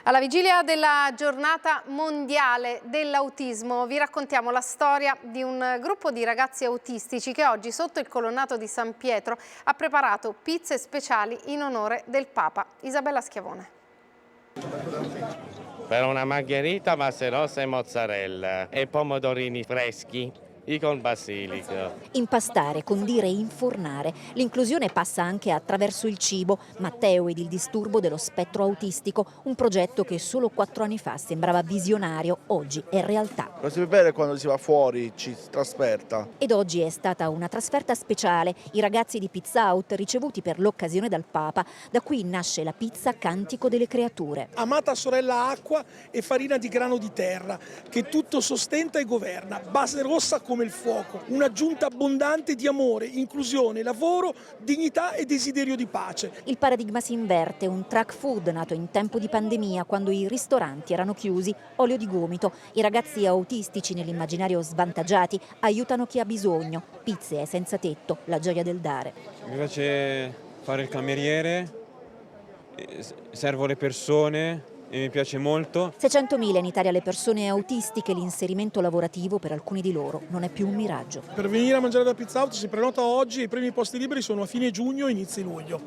Alla vigilia della giornata mondiale dell'autismo vi raccontiamo la storia di un gruppo di ragazzi autistici che oggi sotto il colonnato di San Pietro ha preparato pizze speciali in onore del Papa. Isabella Schiavone. Per una margherita, massa rossa e mozzarella e pomodorini freschi con basilico. Impastare, condire e infornare. L'inclusione passa anche attraverso il cibo. Matteo ed il disturbo dello spettro autistico, un progetto che solo 4 anni fa sembrava visionario, oggi è realtà. Lo si vede quando si va fuori, ci si trasferta. Ed oggi è stata una trasferta speciale. I ragazzi di Pizza Out ricevuti per l'occasione dal Papa. Da qui nasce la pizza Cantico delle Creature. Amata sorella acqua e farina di grano di terra, che tutto sostenta e governa. Base rossa come il fuoco, un'aggiunta abbondante di amore, inclusione, lavoro, dignità e desiderio di pace. Il paradigma si inverte, un track food nato in tempo di pandemia, quando i ristoranti erano chiusi, olio di gomito. I ragazzi autistici nell'immaginario svantaggiati aiutano chi ha bisogno. Pizze e senza tetto, la gioia del dare. Mi piace fare il cameriere, servo le persone e mi piace molto. 600.000 in Italia le persone autistiche, l'inserimento lavorativo per alcuni di loro non è più un miraggio. Per venire a mangiare da Pizza Out si prenota oggi e i primi posti liberi sono a fine giugno e inizio luglio.